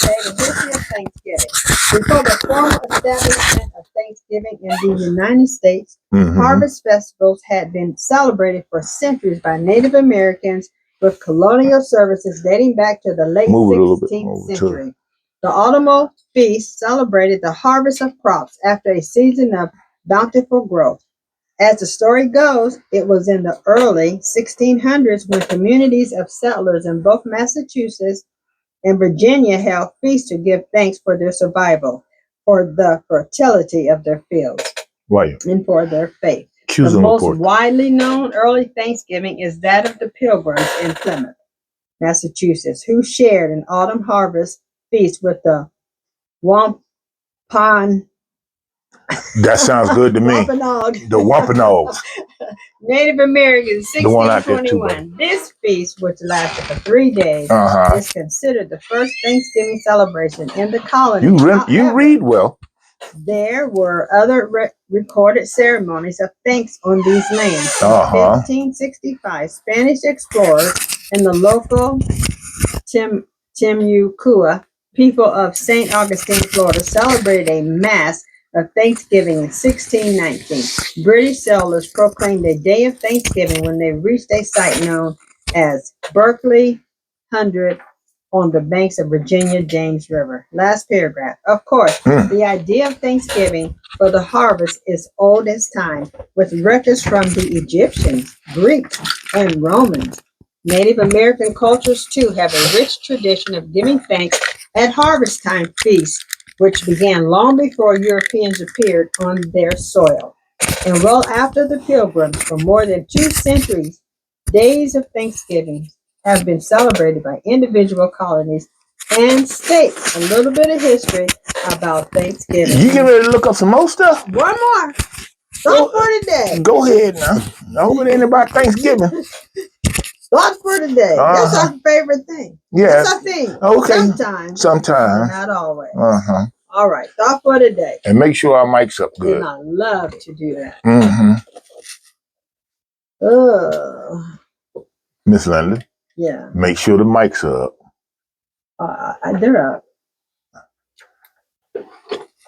the history of Thanksgiving. Before the formal establishment of Thanksgiving in the United States, harvest festivals had been celebrated for centuries by Native Americans with colonial services dating back to the late 16th century. The autumnal feast celebrated the harvest of crops after a season of bountiful growth. As the story goes, it was in the early 1600s when communities of settlers in both Massachusetts and Virginia held feasts to give thanks for their survival, for the fertility of their fields, and for their faith. The most widely known early Thanksgiving is that of the Pilgrims in Plymouth, Massachusetts, who shared an autumn harvest feast with the Wampanoag. That sounds good to me. The Wampanoags. Native Americans, 1621. This feast, which lasted for 3 days, is considered the first Thanksgiving celebration in the colony. You read well. There were other recorded ceremonies of thanks on these lands. In 1565, Spanish explorers and the local Timucua people of St. Augustine, Florida, celebrated a mass of Thanksgiving in 1619. British settlers proclaimed a day of Thanksgiving when they reached a site known as Berkeley Hundred on the banks of Virginia James River. Last paragraph. Of course, the idea of Thanksgiving for the harvest is old as time, with records from the Egyptians, Greeks, and Romans. Native American cultures, too, have a rich tradition of giving thanks at harvest time feasts, which began long before Europeans appeared on their soil. And well after the Pilgrims, for more than 2 centuries, days of Thanksgiving have been celebrated by individual colonies and states. A little bit of history about Thanksgiving. You get ready to look up some more stuff? One more. Thought for today. Go ahead now. I hope it ain't about Thanksgiving. Thought for today. That's our favorite thing. Yeah. That's our thing. Okay. Sometimes. Not always. All right. Thought for today. And make sure our mic's up good. And I love to do that. Miss Linda. Yeah. Make sure the mics are up. They're up.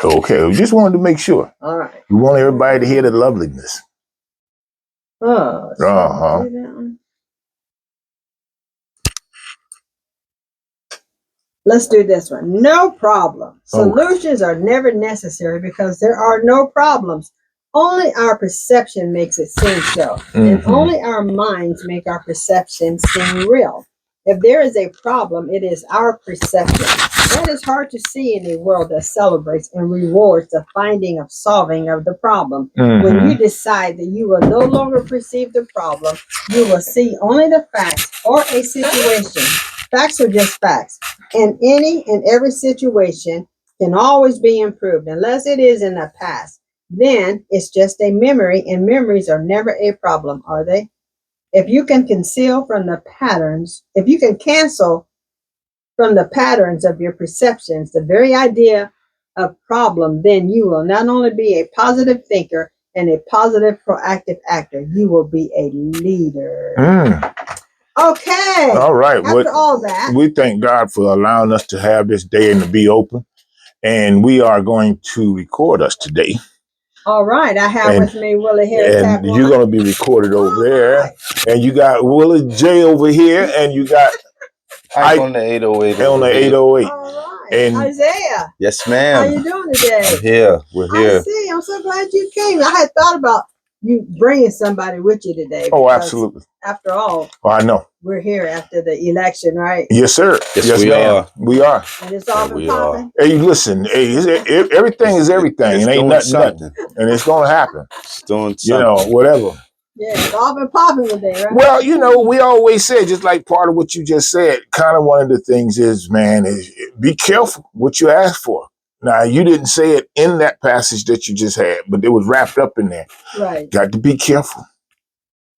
Okay. We just wanted to make sure. All right. We want everybody to hear the loveliness. Let's do this one. No problem. Solutions are never necessary because there are no problems. Only our perception makes it seem so. And only our minds make our perception seem real. If there is a problem, it is our perception. That is hard to see in a world that celebrates and rewards the finding of solving of the problem. When you decide that you will no longer perceive the problem, you will see only the facts or a situation. Facts are just facts. And any and every situation can always be improved unless it is in the past. Then it's just a memory, and memories are never a problem, are they? If you can cancel from the patterns of your perceptions, the very idea of problem, then you will not only be a positive thinker and a positive proactive actor, you will be a leader. Okay. All right. After all that, we thank God for allowing us to have this day and to be open. And we are going to record us today. All right. I have with me Willie Harris. And you're going to be recorded over there. Right. And you got Willie J over here. And you got Ike on the 808. On the 808. All right. And Isaiah. Yes, ma'am. How you doing today? We're here. We're here. I see. I'm so glad you came. I had thought about you bringing somebody with you today. Oh, absolutely. After all. Oh, I know. We're here after the election, right? Yes, sir. Yes, we are. We are. And it's all been popping. Hey, listen. Hey, everything is everything. It ain't nothing. And it's going to happen. It's doing something. Whatever. Yeah, it's all been popping today, right? Well, we always say, just like part of what you just said, kind of one of the things is, man, is be careful what you ask for. Now, you didn't say it in that passage that you just had, but it was wrapped up in there. Right. Got to be careful.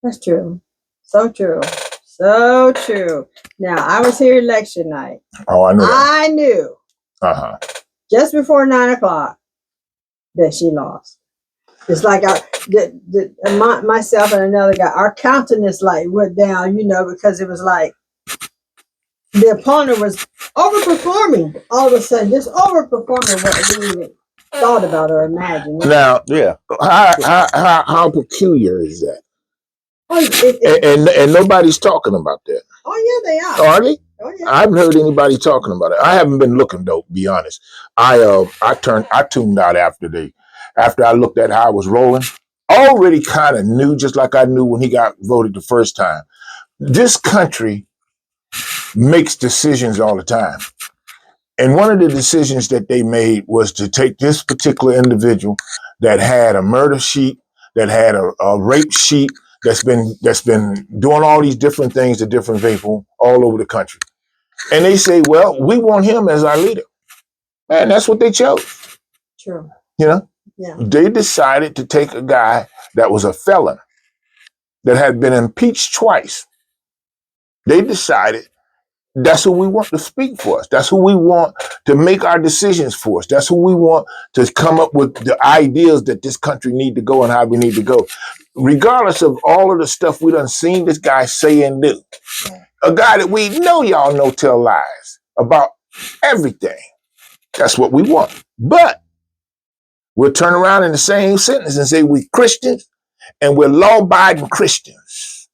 That's true. So true. So true. Now, I was here election night. Oh, I know that. I knew. Just before 9:00 that she lost. It's like myself and another guy, our countenance went down, because it was like, the opponent was overperforming all of a sudden, just overperforming what we even thought about or imagined. Now, Yeah. how peculiar is that? Oh, And nobody's talking about that. oh yeah, they are. Are they? Oh yeah. I haven't heard anybody talking about it. I haven't been looking though, to be honest. I tuned out after I looked at how I was rolling. Already kind of knew, just like I knew when he got voted the first time. This country makes decisions all the time. And one of the decisions that they made was to take this particular individual that had a murder sheet, that had a rape sheet, that's been doing all these different things to different people all over the country. And they say, well, we want him as our leader. And that's what they chose. True. You know? Yeah. They decided to take a guy that was a felon, that had been impeached twice. They decided that's who we want to speak for us. That's who we want to make our decisions for us. That's who we want to come up with the ideas that this country need to go and how we need to go. Regardless of all of the stuff we done seen this guy say and do. A guy that we know y'all know tell lies about everything. That's what we want. But we'll turn around in the same sentence and say we Christians and we're law-abiding Christians.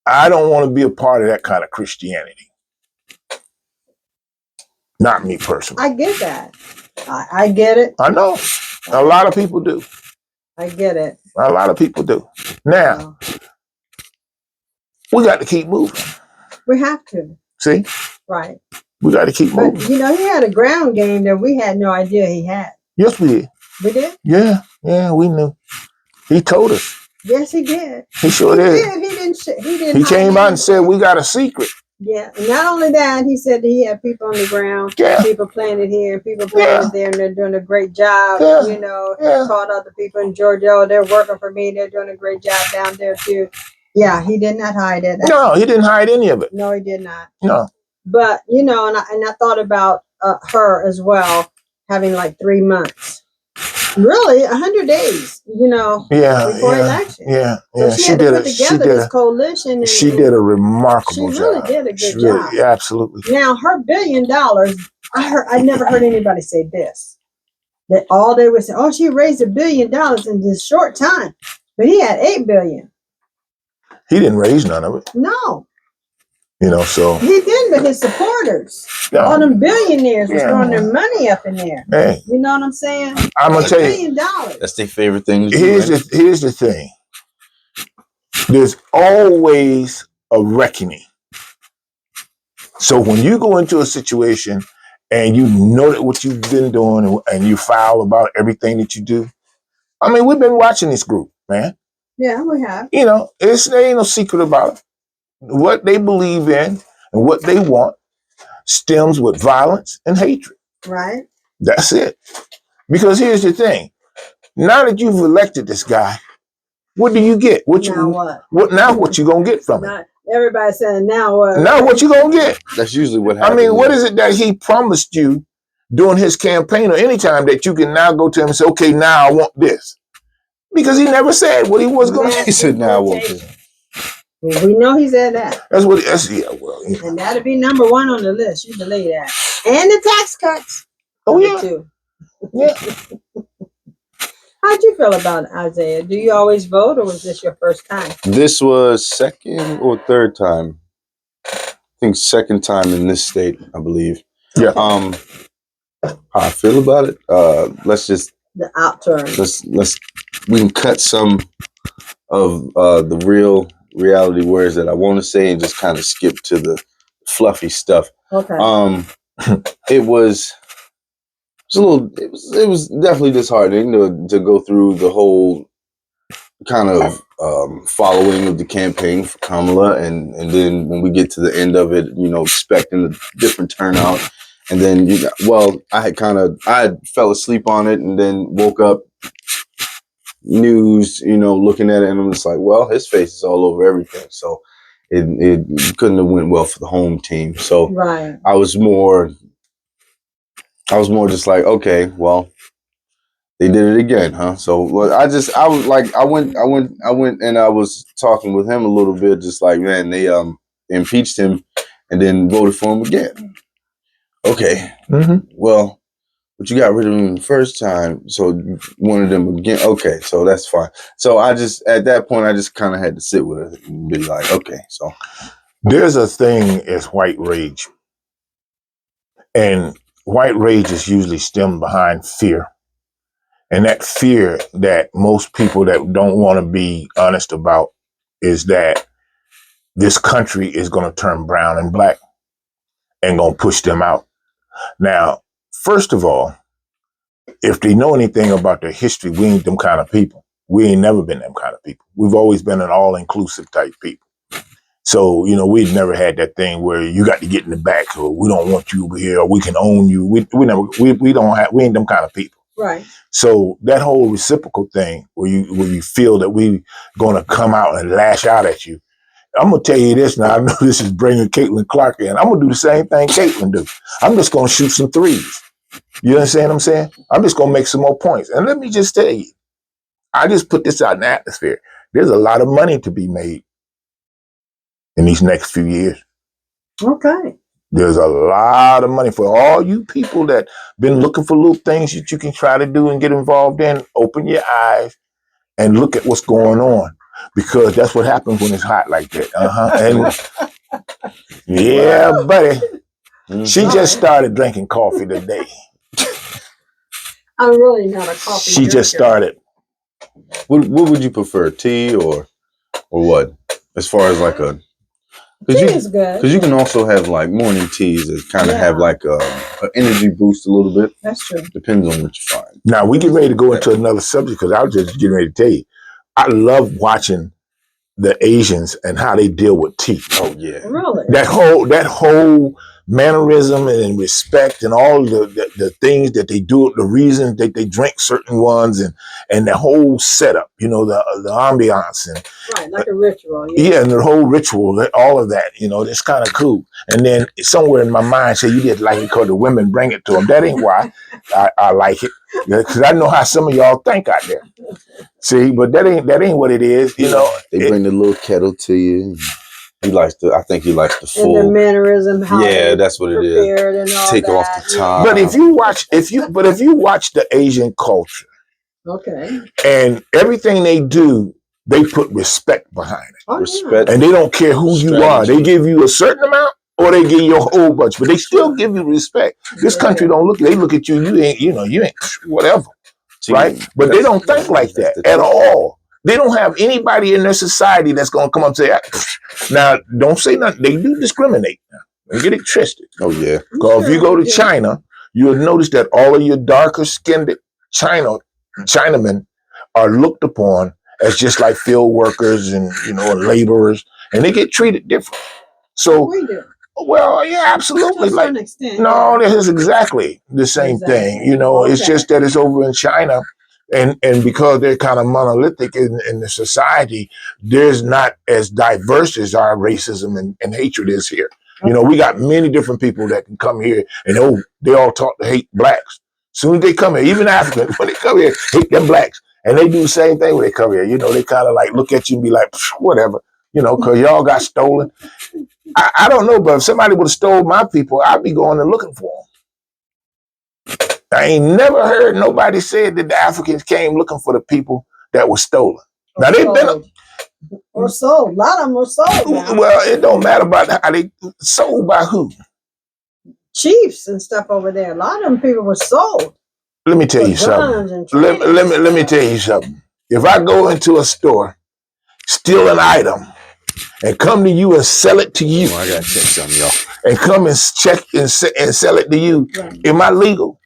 I don't want to be a part of that kind of Christianity. Not me personally. I get that. I get it. I know. A lot of people do. I get it. A lot of people do. Now, we got to keep moving. We have to. See? Right. We got to keep moving. But, you know, he had a ground game that we had no idea he had. Yes, we did. We did? Yeah, we knew. He told us. Yes, he did. He sure did. He didn't. He came out and said, we got a secret. Yeah, and not only that, he said that he had people on the ground, people planted here, and people planted there, and they're doing a great job. You know, called out the people in Georgia, oh, they're working for me, they're doing a great job down there too. Yeah, he did not hide it. No, he didn't hide any of it. No, he did not. No. But, you know, and I thought about her as well, having like 3 months. Really, 100 days, you know, before election. Yeah. So she had to put together this coalition. And, she did a remarkable job. She really did a good job. Yeah, absolutely. Now, her $1 billion, I never heard anybody say this. That all they would say, oh, she raised $1 billion in this short time. But he had $8 billion. He didn't raise none of it. No. You know, so. He didn't, but his supporters, all them billionaires was throwing their money up in there. Hey, you know what I'm saying? I'm going to tell you. $1 billion. That's their favorite thing to do. Here's the thing. There's always a reckoning. So when you go into a situation and you know that what you've been doing and you foul about everything that you do, I mean, we've been watching this group, man. Yeah, we have. You know, there ain't no secret about it. What they believe in and what they want stems with violence and hatred. Right. That's it. Because here's the thing. Now that you've elected this guy, what do you get? What you gonna get from it? Everybody's saying now what? Now what you gonna get? That's usually what happens. I mean, what is it that he promised you during his campaign or anytime that you can now go to him and say, okay, now I want this? Because he never said what he was going to say. He said, now I want this. Well, we know he said that. That's what, yeah, well. Yeah. And that'll be number 1 on the list. You believe that. And the tax cuts. Oh, yeah. Too. Yeah. How'd you feel about it, Isaiah? Do you always vote or was this your first time? This was second or third time. I think second time in this state, I believe. Yeah. How I feel about it? Let's just the outturn. We can cut some of the reality words that I want to say and just kind of skip to the fluffy stuff. Okay. It was definitely disheartening to go through the whole kind of following of the campaign for Kamala, and then when we get to the end of it, you know, expecting a different turnout, and then I had fell asleep on it, and then woke up news, you know, looking at it, and I'm just like, well, his face is all over everything, so it couldn't have went well for the home team. So right. I was more just like, okay, well, they did it again, huh? So I went and I was talking with him a little bit, just like, man, impeached him and then voted for him again. Okay, well, but you got rid of him the first time, so you wanted him again. Okay, so that's fine. So I just, at that point, I just kind of had to sit with it and be like, okay, so. There's a thing as white rage. And white rage is usually stemmed behind fear. And that fear that most people that don't want to be honest about is that this country is going to turn brown and black and going to push them out. Now, first of all, if they know anything about their history, we ain't them kind of people. We ain't never been them kind of people. We've always been an all-inclusive type people. So, we've never had that thing where you got to get in the back, or we don't want you over here, or we can own you. We ain't them kind of people. Right. So that whole reciprocal thing where you feel that we gonna come out and lash out at you. I'm gonna tell you this now. I know this is bringing Caitlin Clark in. I'm gonna do the same thing Caitlin do. I'm just gonna shoot some threes. You understand what I'm saying? I'm just gonna make some more points. And let me just tell you, I just put this out in the atmosphere. There's a lot of money to be made in these next few years. Okay. There's a lot of money for all you people that been looking for little things that you can try to do and get involved in. Open your eyes and look at what's going on, because that's what happens when it's hot like that. And yeah, buddy, she just started drinking coffee today. I'm really not a coffee She drinker. just started. What would you prefer, tea or what? As far as like a, tea is good. Because you can also have like morning teas that kind of have like an energy boost a little bit. That's true. Depends on what you find. Now we get ready to go into another subject, because I was just getting ready to tell you, I love watching the Asians and how they deal with tea. Oh yeah, really? That whole mannerism and respect and all the things that they do, the reasons that they drink certain ones, and the whole setup, the ambiance and right, like a ritual. Yeah, and the whole ritual, all of that, it's kind of cool. And then somewhere in my mind say you just like it because the women bring it to them. That ain't why I like it, because I know how some of y'all think out there. See, but that ain't what it is. They bring the little kettle to you. I think he likes the full. And the mannerism, how that's what it is. And all Take that. off the top. But if you watch the Asian culture, okay, and everything they do, they put respect behind it. Oh, Respect. yeah. And they don't care who you are. They give you a certain amount, or they give you a whole bunch, but they still give you respect. This country don't look. They look at you. You ain't whatever, right? But they don't think like that at all. They don't have anybody in their society that's going to come up and say, now, don't say nothing. They do discriminate. Don't get it twisted. Oh, yeah. Because if you go to China, you'll notice that all of your darker skinned Chinamen are looked upon as just like field workers and, laborers, and they get treated different. So, we do. well, yeah, absolutely. To a certain extent, no, this is exactly the same thing. It's just that it's over in China. And because they're kind of monolithic in the society, there's not as diverse as our racism and hatred is here. We got many different people that can come here and they all taught to hate blacks. Soon as they come here, even Africans, when they come here, hate them blacks. And they do the same thing when they come here. They kind of like look at you and be like, whatever, because y'all got stolen. I don't know, but if somebody would have stole my people, I'd be going and looking for them. I ain't never heard nobody say that the Africans came looking for the people that were stolen. Now they've been or sold. A lot of them were sold. Now. Well, it don't matter about how they sold by who. Chiefs and stuff over there. A lot of them people were sold. Let me tell you something. Let me tell you something. If I go into a store, steal an item, and come to you and sell it to you, I gotta check something, y'all. And come and check and sell it to you, am I legal?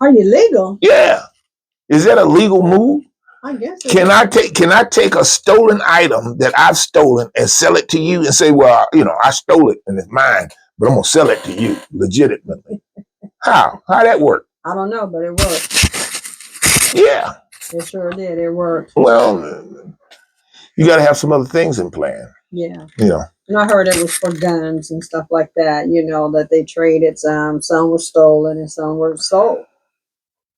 Are you legal? Yeah. Is that a legal move? I guess. Can I take a stolen item that I've stolen and sell it to you and say, well, I stole it and it's mine, but I'm gonna sell it to you legitimately? How that work? I don't know, but it worked. Yeah. It sure did. It worked. Well, you got to have some other things in plan. Yeah. And I heard it was for guns and stuff like that, that they traded some were stolen and some were sold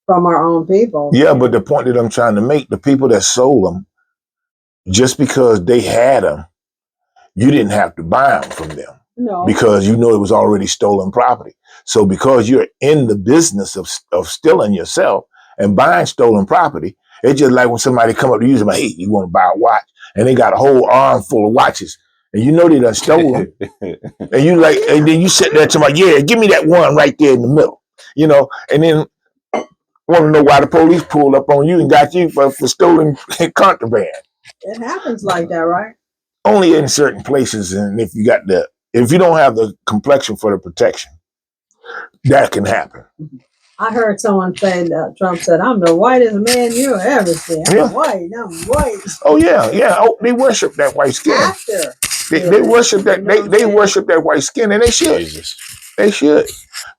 from our own people. Yeah, but the point that I'm trying to make, the people that sold them, just because they had them, you didn't have to buy them from them. No. Because you know it was already stolen property. So because you're in the business of stealing yourself and buying stolen property, it's just like when somebody come up to you and say, hey, you want to buy a watch? And they got a whole arm full of watches. And you know they done stole them. And you like, and then you sit there to my, yeah, give me that one right there in the middle. You know, and then want to know why the police pulled up on you and got you for stolen contraband. It happens like that, right? Only in certain places, and if you don't have the complexion for the protection, that can happen. I heard someone say that Trump said, I'm the whitest man you'll ever see. I'm white. Oh yeah. Oh, they worship that white skin. They worship that they worship that white skin, and they should. Jesus. They should.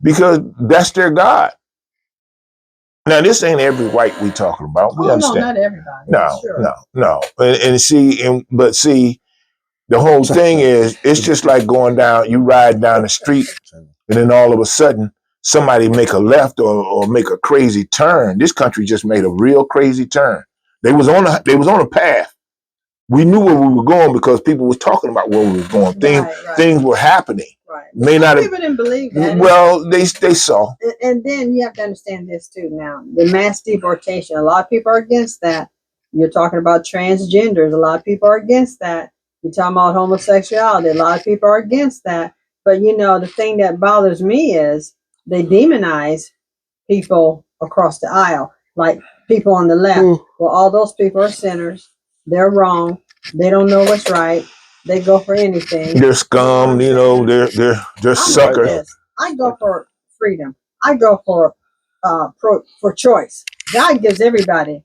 Because that's their God. Now this ain't every white we talking about. We understand. No, not everybody. No. And see, the whole thing is, it's just like going down, you ride down the street, and then all of a sudden, somebody make a left or make a crazy turn. This country just made a real crazy turn. They was on a path. We knew where we were going because people was talking about where we were going. Things were happening. Right. Some people didn't believe that. Well, they saw. And then you have to understand this too now. The mass deportation, a lot of people are against that. You're talking about transgenders. A lot of people are against that. You're talking about homosexuality. A lot of people are against that. But, the thing that bothers me is they demonize people across the aisle, like people on the left. Well, all those people are sinners. They're wrong. They don't know what's right. They go for anything. They're scum, they're suckers. I go for freedom. I go for choice. God gives everybody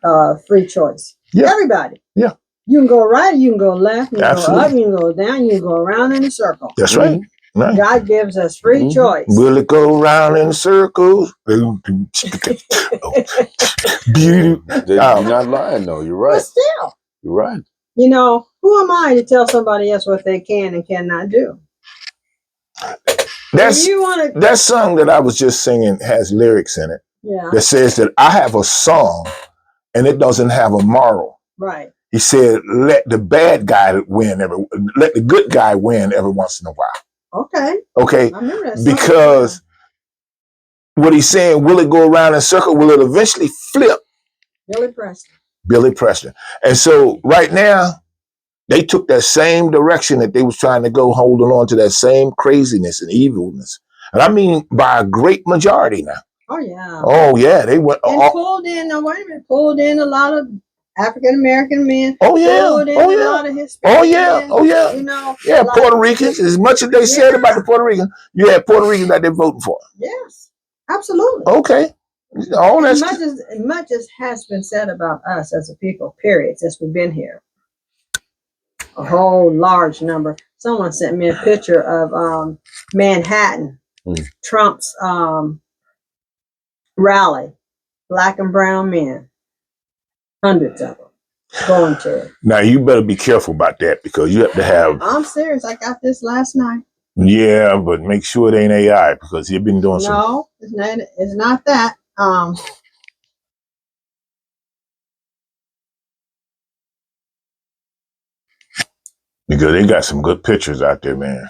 a free choice. Yeah. Everybody. Yeah. You can go right, you can go left, you can go up, you can go down, you can go around in a circle. That's right. Right. God gives us free choice. Will it go around in circles? You're not lying, though. You're right. But still. You're right. Who am I to tell somebody else what they can and cannot do? That song that I was just singing has lyrics in it. Yeah. That says that I have a song and it doesn't have a moral. Right. He said, let the bad guy win let the good guy win every once in a while. Okay. I remember that song. Because what he's saying, will it go around in a circle? Will it eventually flip? Billy Preston. And so right now, they took that same direction that they was trying to go, holding on to that same craziness and evilness. And I mean by a great majority now. Oh, yeah. They went and pulled in a lot of African-American men. Oh, yeah. Pulled in a lot of Hispanic men. Yeah, Puerto Ricans. As much as they said about the Puerto Ricans, you had Puerto Ricans that they're voting for. Yes, absolutely. Okay. As much as has been said about us as a people, period, since we've been here. A whole large number. Someone sent me a picture of Manhattan, Trump's rally, black and brown men, hundreds of them going to it. Now you better be careful about that because you have to have. I'm serious. I got this last night. Yeah, but make sure it ain't AI because he's been doing some. No, it's not that. Because they got some good pictures out there, man.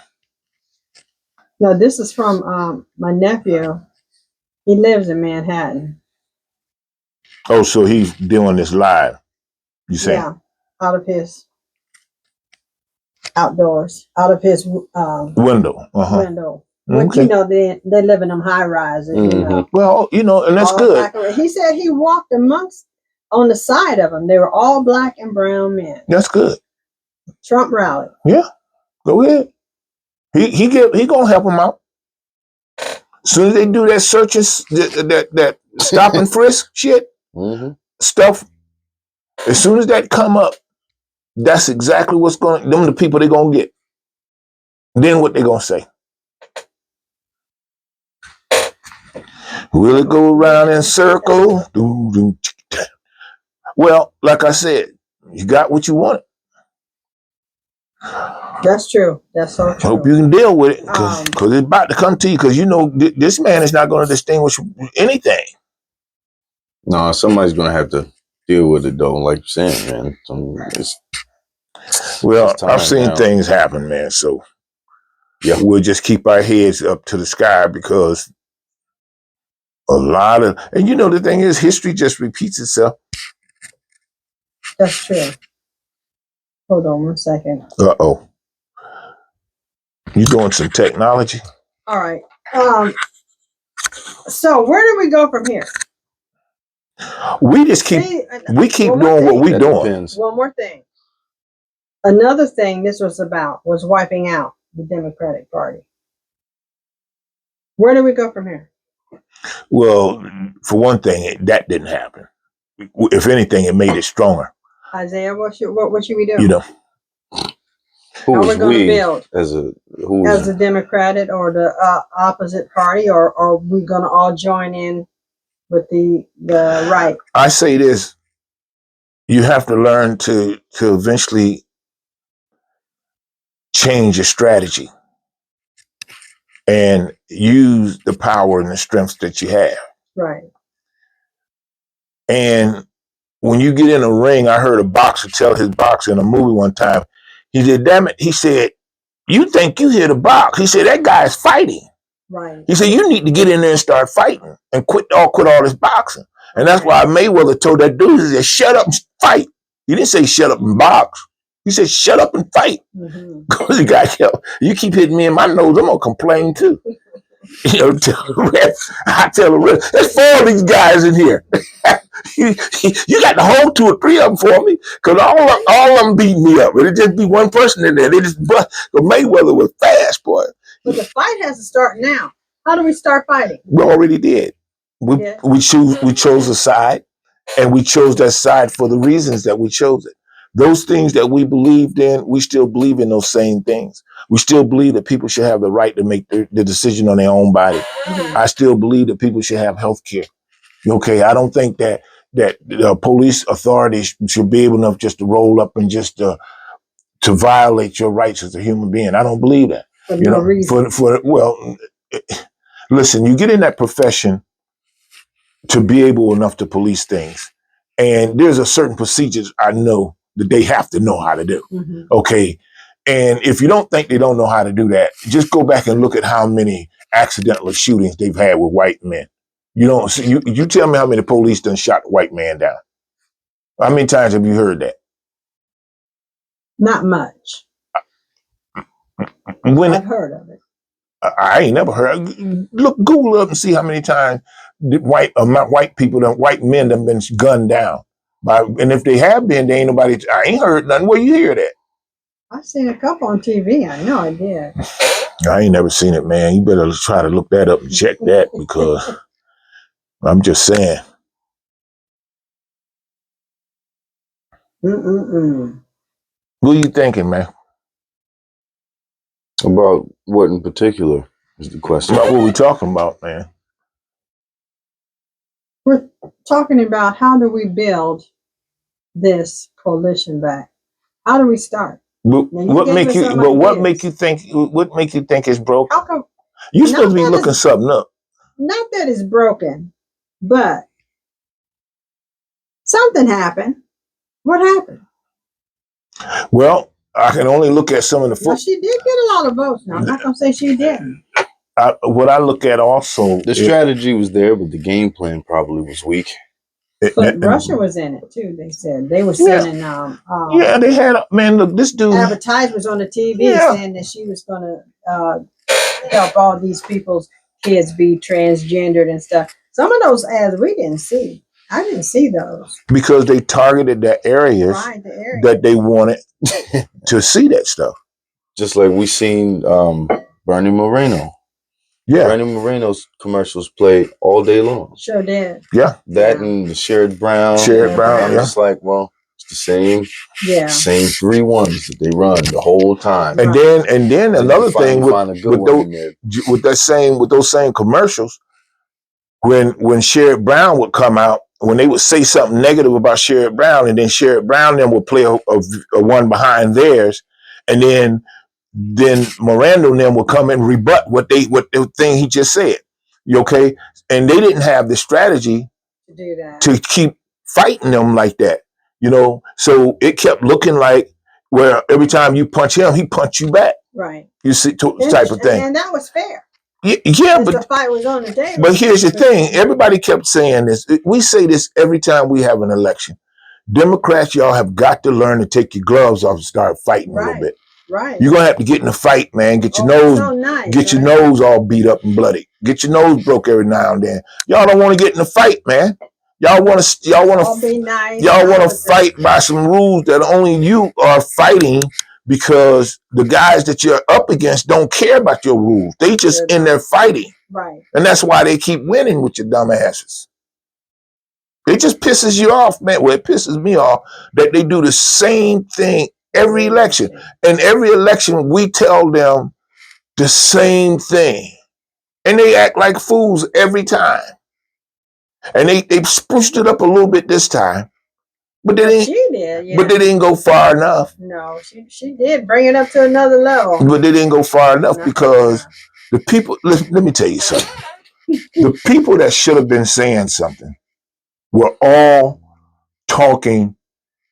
No, this is from my nephew. He lives in Manhattan. Oh, so he's doing this live. You say? Yeah, out of his outdoors, out of his window. Window. Okay. But they live in them high rises. Well, and that's good. He said he walked on the side of them. They were all black and brown men. That's good. Trump rally. Yeah, go ahead. He gonna help them out. As soon as they do that searches, that stop and frisk shit stuff, as soon as that come up, that's exactly what's going. Them the people they gonna get. Then what they gonna say? Will it go around in circle? Well, like I said, you got what you wanted. That's true. That's so true. Hope you can deal with it because it's about to come to you because this man is not going to distinguish anything. No, somebody's going to have to deal with it though, like you're saying, man. Well, It's time I've seen now. things happen, man. So Yeah. we'll just keep our heads up to the sky because a lot of, and you know, the thing is, history just repeats itself. That's true. Hold on 1 second. Uh-oh. You doing some technology? All right. So where do we go from here? We just keep, See, we keep one more doing what thing. we That doing. depends. One more thing. Another thing this was about was wiping out the Democratic Party. Where do we go from here? Well, for one thing, that didn't happen. If anything, it made it stronger. Isaiah, what should we do? You know, Who How was we're gonna we build? as a As the Democratic or the opposite party, or are we going to all join in with the right? I say this: you have to learn to eventually change your strategy and use the power and the strengths that you have. Right. And when you get in a ring, I heard a boxer tell his boxer in a movie one time. He said, "Damn it!" He said, "You think you here to box?" He said, "That guy is fighting." Right. He said, "You need to get in there and start fighting and quit all this boxing." And that's why Mayweather told that dude, he said, "Shut up and fight." He didn't say shut up and box. He said, "Shut up and fight." Because the guy kept, "You keep hitting me in my nose, I'm gonna complain too." You know, tell the rest. I tell the rest. There's 4 of these guys in here. you got to hold 2 or 3 of them for me, because all of them beat me up. It'd just be one person in there. They just bust. But Mayweather was fast, boy. But the fight has to start now. How do we start fighting? We already did. We chose a side, and we chose that side for the reasons that we chose it. Those things that we believed in, we still believe in those same things. We still believe that people should have the right to make the decision on their own body. I still believe that people should have health care. Okay, I don't think that the police authorities should be able enough just to roll up and just to violate your rights as a human being. I don't believe that. For no reason. Listen, you get in that profession to be able enough to police things, and there's a certain procedures I know that they have to know how to do. Okay, and if you don't think they don't know how to do that, just go back and look at how many accidental shootings they've had with white men. You don't see, you tell me how many police done shot a white man down. How many times have you heard that? Not much. I've heard of it. I ain't never heard. Look, Google up and see how many times white men have been gunned down. And if they have been, they ain't nobody. I ain't heard nothing. Where you hear that? I've seen a couple on TV. I know I did. I ain't never seen it, man. You better try to look that up and check that, because I'm just saying. What are you thinking, man? About what in particular is the question? About what we talking about, man. We're talking about how do we build this coalition back? How do we start? What make you think it's broken? How come? You're supposed to be looking something up. Not that it's broken, but something happened. What happened? Well, I can only look at some of the. Well, she did get a lot of votes. Now I'm not gonna say she didn't. What I look at also, the strategy was there, but the game plan probably was weak. But Russia was in it too. They said they were sending they had, man. Look, this dude advertisements on the TV saying that she was gonna help all these people's kids be transgendered and stuff. Some of those ads we didn't see. I didn't see those because they targeted the areas that they wanted to see that stuff. Just like we seen Bernie Moreno. Yeah, Bernie Moreno's commercials played all day long. Sure did. Yeah, that and the Sherrod Brown. Yeah, it's like, well, it's the same 3 ones that they run the whole time. And then another thing with those same commercials, when Sherrod Brown would come out, when they would say something negative about Sherrod Brown, and then Sherrod Brown then would play a one behind theirs, and then Miranda and them would come and rebut what the thing he just said. You okay? And they didn't have the strategy to do that, to keep fighting them like that. You know, so it kept looking like where every time you punch him, he punch you back. Right. You see, type of thing. And that was fair. Yeah, but the fight was on the table. But here's the thing: everybody kept saying this. We say this every time we have an election. Democrats, y'all have got to learn to take your gloves off and start fighting a little bit. Right. You're gonna have to get in a fight, man. Get your your nose all beat up and bloody. Get your nose broke every now and then. Y'all don't want to get in a fight, man. Y'all want to fight by some rules that only you are fighting because the guys that you're up against don't care about your rules. They just in there fighting. Right. And that's why they keep winning with your dumb asses. It just pisses you off, man. Well, it pisses me off that they do the same thing every election. And every election, we tell them the same thing. And they act like fools every time. And they spruced it up a little bit this time. But they didn't go far enough. No, she did bring it up to another level. But they didn't go far enough because the people, let me tell you something. The people that should have been saying something were all talking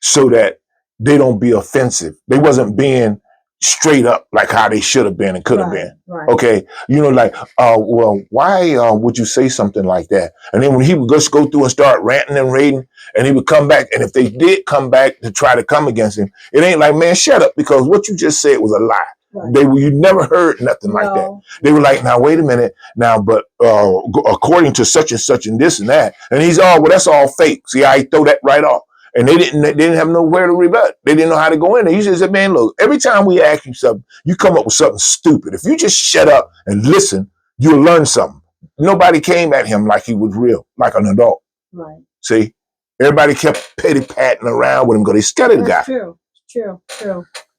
so that they don't be offensive. They wasn't being straight up like how they should have been and could have been. Right. Okay. You know, like, well, why would you say something like that? And then when he would just go through and start ranting and raving, and he would come back, and if they did come back to try to come against him, it ain't like, man, shut up, because what you just said was a lie. Right. You never heard nothing like that. They were like, now wait a minute, now, but according to such and such and this and that, and he's all, well, that's all fake. See, I throw that right off. And they didn't have nowhere to rebut. They didn't know how to go in there. You just said, man, look, every time we ask you something, you come up with something stupid. If you just shut up and listen, you'll learn something. Nobody came at him like he was real, like an adult. Right. See, everybody kept petty patting around with him because they scared the guy. True.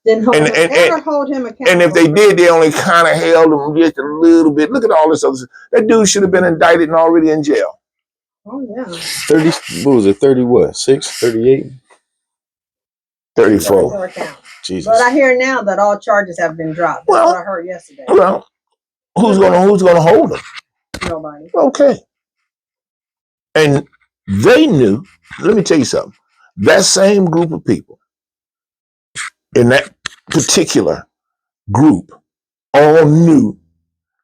Didn't hold him accountable. And if they did, they only kind of held him just a little bit. Look at all this other stuff. That dude should have been indicted and already in jail. Oh, yeah. 30, what was it, 30 what? 6, 38? 34. Jesus. But I hear now that all charges have been dropped. That's what I heard yesterday. Well, who's gonna hold him? Nobody. Okay. And they knew, let me tell you something, that same group of people in that particular group all knew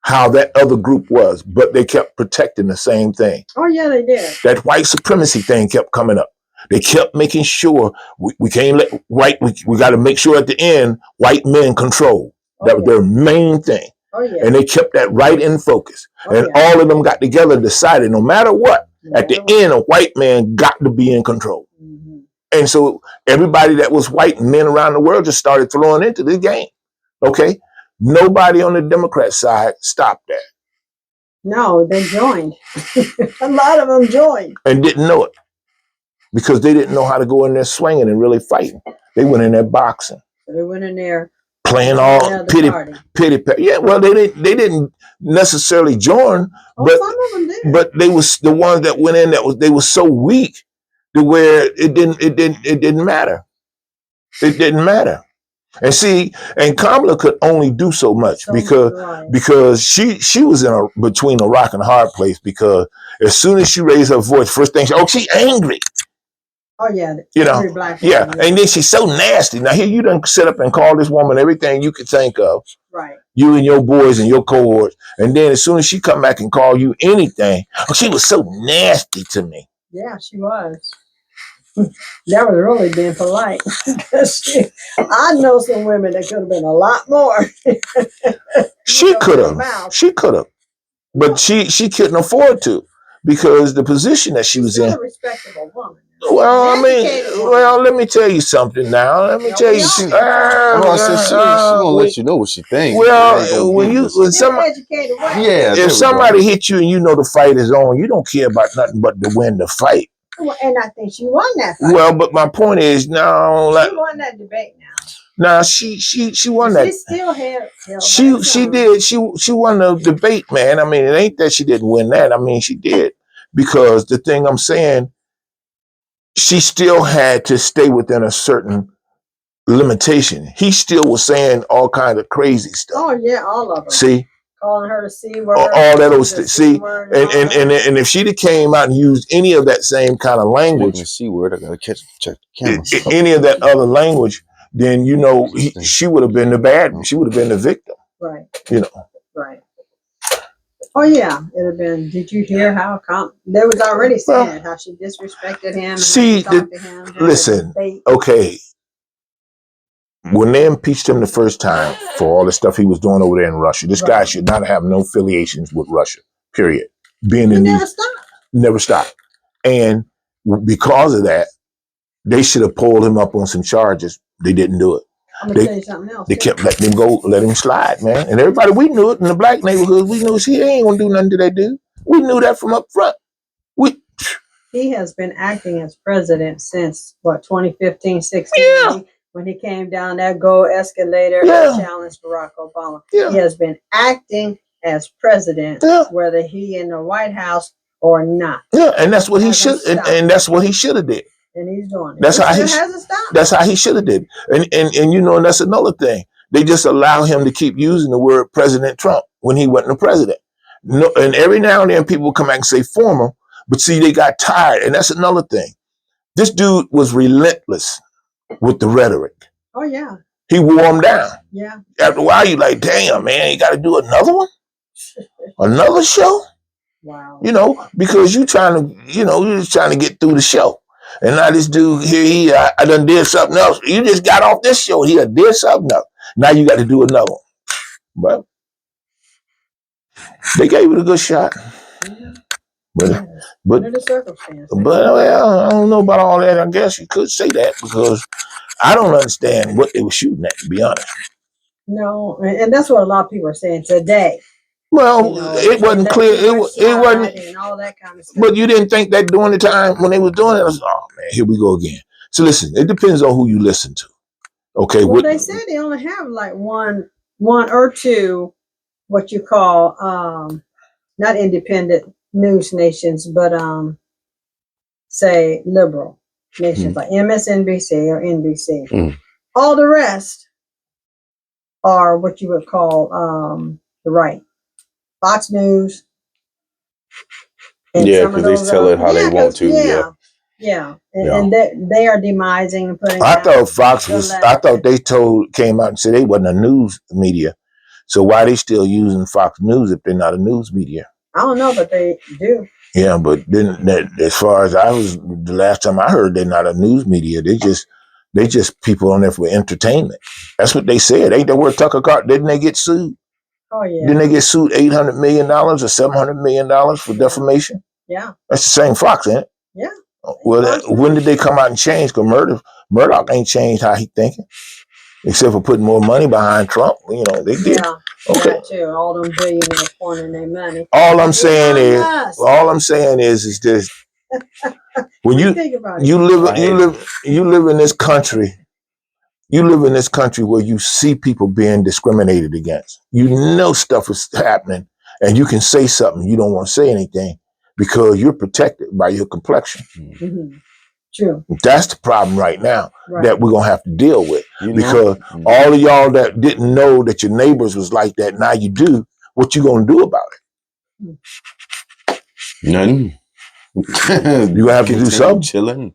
how that other group was, but they kept protecting the same thing. Oh, yeah, they did. That white supremacy thing kept coming up. They kept making sure we can't let we got to make sure at the end, white men control. That was their main thing. Oh, yeah. And they kept that right in focus. And all of them got together and decided no matter what, at the end, a white man got to be in control. Mm-hmm. And so everybody that was white, men around the world, just started throwing into the game. Okay? Nobody on the Democrat side stopped that. No, they joined. A lot of them joined. And didn't know it. Because they didn't know how to go in there swinging and really fighting. They went in there boxing. They went in there playing all pity. Yeah, well, they didn't necessarily join, but some of them did. But they was the ones that went in they were so weak to where it didn't matter. It didn't matter. And see, and Kamala could only do so much because she was between a rock and a hard place, because as soon as she raised her voice, first thing she's angry. Oh yeah, and then she's so nasty. Now here you done sit up and call this woman everything you could think of. Right. You and your boys and your cohorts, and then as soon as she come back and call you anything, she was so nasty to me. Yeah, she was. That was really being polite. I know some women that could have been a lot more. She could have, but she couldn't afford to, because the position that she was in. A respectable woman. Well, let me tell you something now. Let me tell you. She gonna let you know what she thinks. Well, if somebody hit you and you know the fight is on, you don't care about nothing but to win the fight. Well, and I think she won that fight. Well, but my point is, she won that debate now. Now she won that. She still had. She did. She won the debate, man. I mean, it ain't that she didn't win that. I mean, she did, because the thing I'm saying, she still had to stay within a certain limitation. He still was saying all kinds of crazy stuff. Oh yeah, all of them. See, calling her the C word. All that old stuff. See, and if she'd have came out and used any of that same kind of language, C word, I gotta check the camera. Any of that other language, then she would have been the bad. She would have been the victim. Right. Right. Oh yeah, it'd have been. Did you hear how they was already saying how she disrespected him? See, listen. Okay, when they impeached him the first time for all the stuff he was doing over there in Russia, this guy should not have no affiliations with Russia. Period. Never stopped. And because of that, they should have pulled him up on some charges. They didn't do it. I'm gonna tell you something else. They kept letting him go, let him slide, man. And everybody, we knew it in the black neighborhood. We knew he ain't gonna do nothing to that dude. We knew that from up front. He has been acting as president since 2015, 16. Yeah. When he came down that gold escalator and challenged Barack Obama. Yeah. He has been acting as president, whether he in the White House or not. Yeah, and that's what he should, and that's what he should have did. And he's doing it. That's how he should have did. And that's another thing. They just allow him to keep using the word President Trump when he wasn't the president. No, and every now and then people come back and say former, but see, they got tired. And that's another thing. This dude was relentless with the rhetoric. Oh yeah. He wore him down. Yeah. After a while, you're like, damn, man, you got to do another one? Another show? Wow. Because you're just trying to get through the show. And now this dude here, I done did something else. You just got off this show. He did something else. Now you got to do another one. But they gave it a good shot. Mm-hmm. But under the circumstances. But I don't know about all that. I guess you could say that because I don't understand what they were shooting at, to be honest. No, and that's what a lot of people are saying today. Well, it wasn't clear. It wasn't, and all that kind of stuff. But you didn't think that during the time when they were doing it, I was, oh man, here we go again. So listen, it depends on who you listen to. Okay. Well, they said they only have like one or two, what you call not independent news nations, but say liberal nations like MSNBC or NBC. All the rest are what you would call the right. Fox News. Yeah, because they tell it how they want to. Yeah. And they are demising and putting. I thought Fox was. I thought they came out and said they wasn't a news media. So why are they still using Fox News if they're not a news media? I don't know, but they do. Yeah, but then as far as the last time I heard, they're not a news media. They just people on there for entertainment. That's what they said. Ain't that where Tucker Carlson, didn't they get sued? Oh yeah. Didn't they get sued $800 million or $700 million for defamation? Yeah. That's the same Fox, ain't it? Yeah. Well, when did they come out and change? Because Murdoch ain't changed how he thinking, except for putting more money behind Trump. They did. Yeah. Okay. That too. All them billionaires pouring their money. All I'm saying is this: when you live in this country. You live in this country where you see people being discriminated against. Stuff is happening and you can say something. You don't want to say anything because you're protected by your complexion. Mm-hmm. True. That's the problem right now that we're going to have to deal with because all of y'all that didn't know that your neighbors was like that, now you do. What you going to do about it? Nothing. You're going to have to do something. Chilling.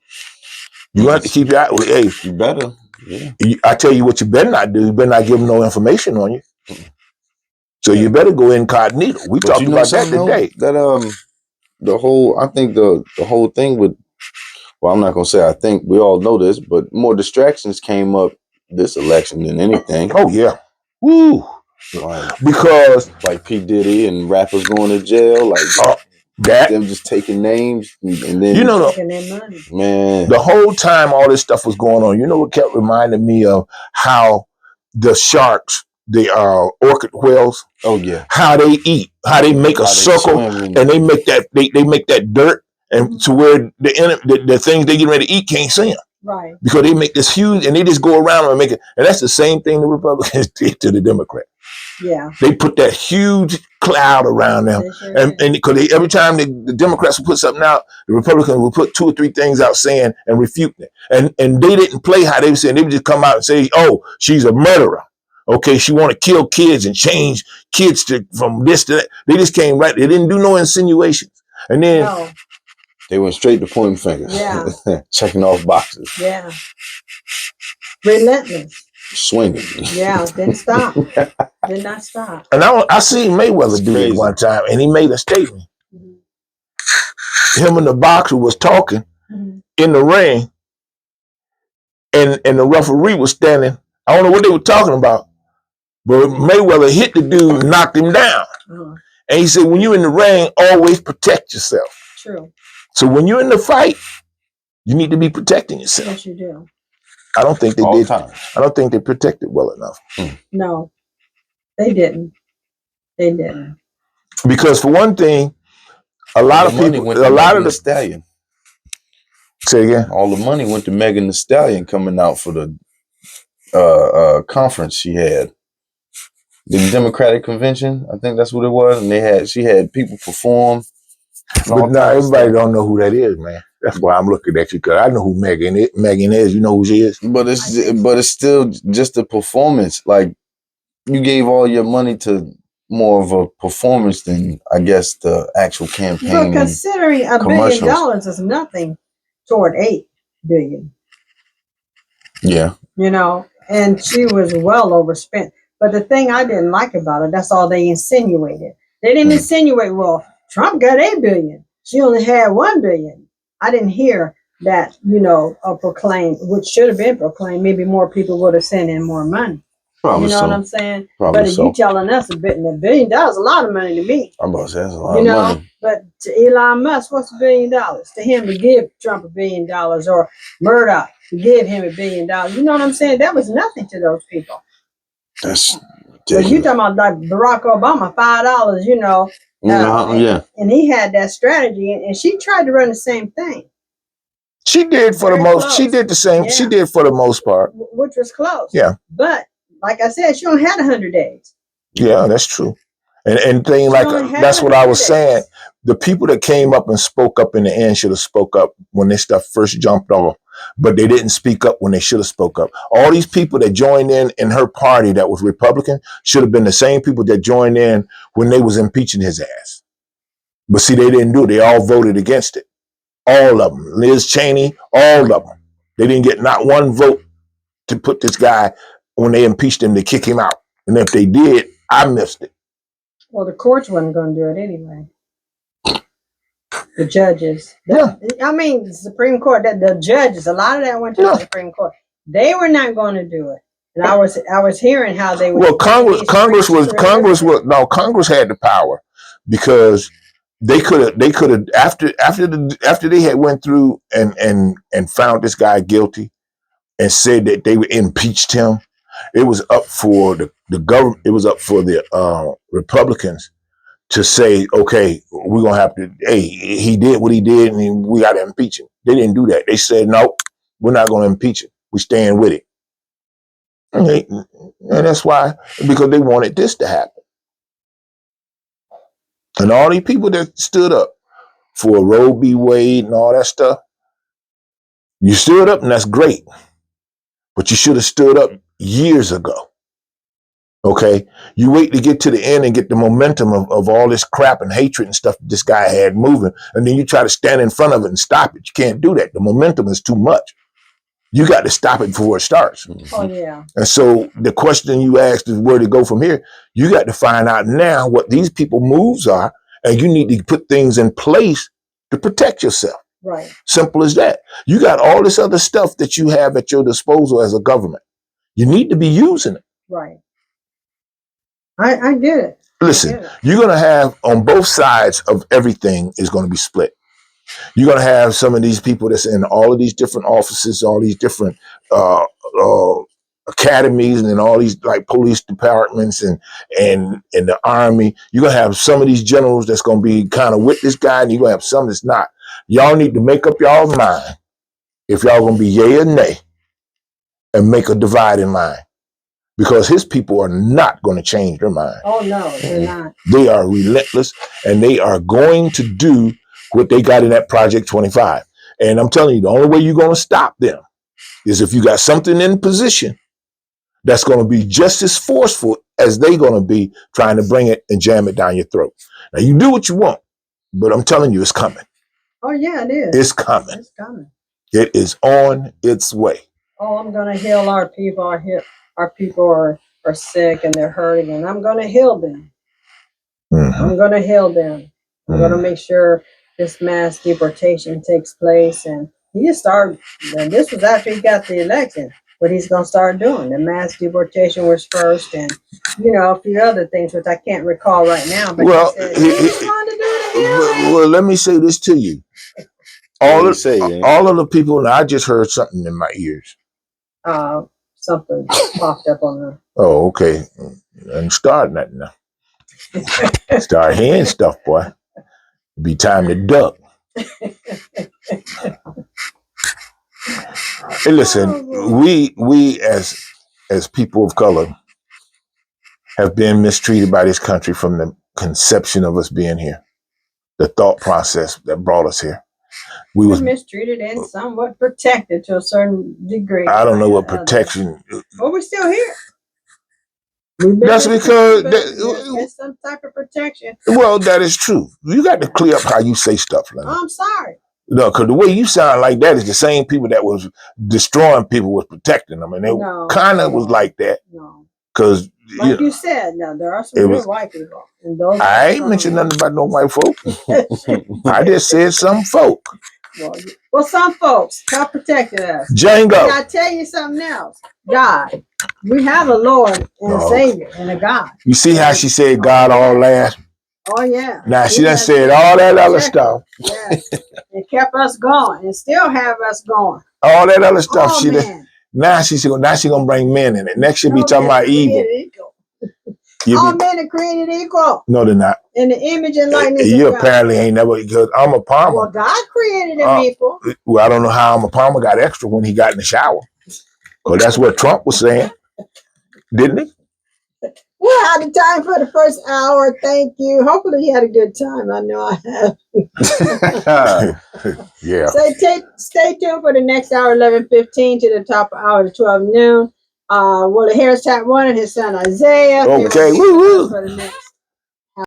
You're going to have to keep your eye. Hey, you better. Yeah. I tell you what you better not do. You better not give them no information on you. So you better go incognito. We talked about that today. That I think the whole thing with, well, I'm not gonna say I think, we all know this, but more distractions came up this election than anything. Oh yeah. Woo. Because like P. Diddy and rappers going to jail, like them just taking names and then taking their money. Man, the whole time all this stuff was going on, what kept reminding me of how the sharks, the orchid whales, how they eat, how they make a circle, and they make that they make that dirt, and to where the things they get ready to eat can't see them. Right. Because they make this huge, and they just go around and make it, and that's the same thing the Republicans did to the Democrats. Yeah. They put that huge cloud around them. And because every time the Democrats would put something out, the Republicans would put 2 or 3 things out saying and refuting it. And they didn't play how they were saying. They would just come out and say, oh, she's a murderer. Okay, she want to kill kids and change kids from this to that. They just came right. They didn't do no insinuations. And then they went straight to pointing fingers. Yeah. Checking off boxes. Yeah. Relentless. Swinging. Yeah, didn't stop. Did not stop. And I seen Mayweather do this crazy. one time, and he made a statement. Mm-hmm. Him and the boxer was talking Mm-hmm. in the ring, and the referee was standing. I don't know what they were talking about, but Mayweather hit the dude, and knocked him down. Uh-huh. And he said, when you're in the ring, always protect yourself. True. So when you're in the fight, you need to be protecting yourself. Yes, you do. I don't think they All did. time. I don't think they protected well enough. No, they didn't. They didn't. Because for one thing, a lot of money people, went a to lot Megan of the the Stallion. say again. All the money went to Megan the Stallion coming out for the conference she had. The Democratic Convention, I think that's what it was, and she had people perform. But now everybody don't know who that is, man. That's why I'm looking at you, because I know who Megan is. You know who she is? But it's still just a performance. Like, you gave all your money to more of a performance than, I guess, the actual campaign. But considering $1 billion commercials. is nothing toward $8 billion. Yeah. You know, and she was well overspent. But the thing I didn't like about it, that's all they insinuated. They didn't insinuate, well, Trump got $8 billion. She only had $1 billion. I didn't hear that, proclaimed, which should have been proclaimed. Maybe more people would have sent in more money. Probably you know so. what I'm saying? Probably but if so. you telling us $1 billion, a lot of money to me. I'm about to say that's a lot of money. But to Elon Musk, what's $1 billion? To him to give Trump $1 billion, or Murdoch to give him $1 billion. You know what I'm saying? That was nothing to those people. That's But you talking about like Barack Obama, $5, yeah. And he had that strategy, and she tried to run the same thing. She did for the most. She did the same. Yeah. She did for the most part, which was close. Yeah. But like I said, she only had 100 days. Yeah, that's true. And thing She like only had that's what I 100 was days. saying. The people that came up and spoke up in the end should have spoke up when this stuff first jumped off, but they didn't speak up when they should have spoke up. All these people that joined in her party that was Republican should have been the same people that joined in when they was impeaching his ass. But see, they didn't do it. They all voted against it. All of them. Liz Cheney, all of them. They didn't get not one vote to put this guy, when they impeached him, to kick him out. And if they did, I missed it. Well, the courts wasn't going to do it anyway. The judges. Yeah. I mean, the Supreme Court, the judges, a lot of that went to the Supreme Court. They were not going to do it. And I was hearing how they were. Well, Congress had the power, because they could have after they had went through and found this guy guilty and said that they impeached him. It was up for the government. It was up for the Republicans to say, okay, we're gonna have to. Hey, he did what he did, and we got to impeach him. They didn't do that. They said, no, we're not going to impeach him. We're staying with it. And that's why, because they wanted this to happen. And all these people that stood up for Roe v. Wade and all that stuff, you stood up, and that's great. But you should have stood up years ago. Okay? You wait to get to the end and get the momentum of all this crap and hatred and stuff this guy had moving, and then you try to stand in front of it and stop it. You can't do that. The momentum is too much. You got to stop it before it starts. Oh, yeah. And so the question you asked is where to go from here. You got to find out now what these people moves are, and you need to put things in place to protect yourself. Right. Simple as that. You got all this other stuff that you have at your disposal as a government. You need to be using it. Right. I get it. Listen, you're going to have on both sides of everything is going to be split. You're going to have some of these people that's in all of these different offices, all these different academies, and all these like police departments and the army. You're going to have some of these generals that's going to be kind of with this guy, and you're going to have some that's not. Y'all need to make up y'all's mind if y'all going to be yay or nay and make a dividing line, because his people are not going to change their mind. Oh, no, they're not. They are relentless, and they are going to do what they got in that Project 25. And I'm telling you, the only way you're going to stop them is if you got something in position that's going to be just as forceful as they're going to be trying to bring it and jam it down your throat. Now, you do what you want, but I'm telling you, it's coming. Oh, yeah, it is. It's coming. It's coming. It is on its way. oh, I'm going to heal our people. Our people are sick and they're hurting, and I'm going to heal them. I'm going to heal them. I'm going to make sure this mass deportation takes place. And he just started, and this was after he got the election, what he's going to start doing. The mass deportation was first, and, a few other things, which I can't recall right now. But Well, he said he's going to do the healing. well, let me say this to you. All of the people, and I just heard something in my ears. Something popped up on the. Oh, okay. And start nothing now. Start hearing stuff, boy. Be time to duck. Hey, listen, we as people of color have been mistreated by this country from the conception of us being here. The thought process that brought us here. We We're was mistreated and somewhat protected to a certain degree. I don't know what protection. But we're still here. That's because there's been some type of protection. Well, that is true. You got to clear up how you say stuff, Linda. I'm sorry. No, because the way you sound like that is the same people that was destroying people was protecting them, and it kind of was like that. No, because like you said, now there are some real white people, and those I ain't mentioned nothing about no white folk. I just said some folk. Well, some folks have protected us. Django. And I tell you something else. God, we have a Lord and a Savior and a God. You see how she said God all last? Oh yeah. Now she done said all that other stuff. Yes. It kept us going and still have us going. All that other stuff she did. Now she's gonna bring men in it. Next she'll be talking about evil. All men are created equal. No, they're not. In the image and likeness of You God. apparently ain't never, because Alma Palmer. Well, God created them equal. Well, I don't know how Alma Palmer got extra when he got in the shower. But that's what Trump was saying. Didn't he? We're out of time for the first hour. Thank you. Hopefully you had a good time. I know I have. Yeah. So stay tuned for the next hour, 11:15 to the top of hour to 12 noon. Willie Harris, Chat 1, and his son Isaiah. Okay. Woo-woo. For the next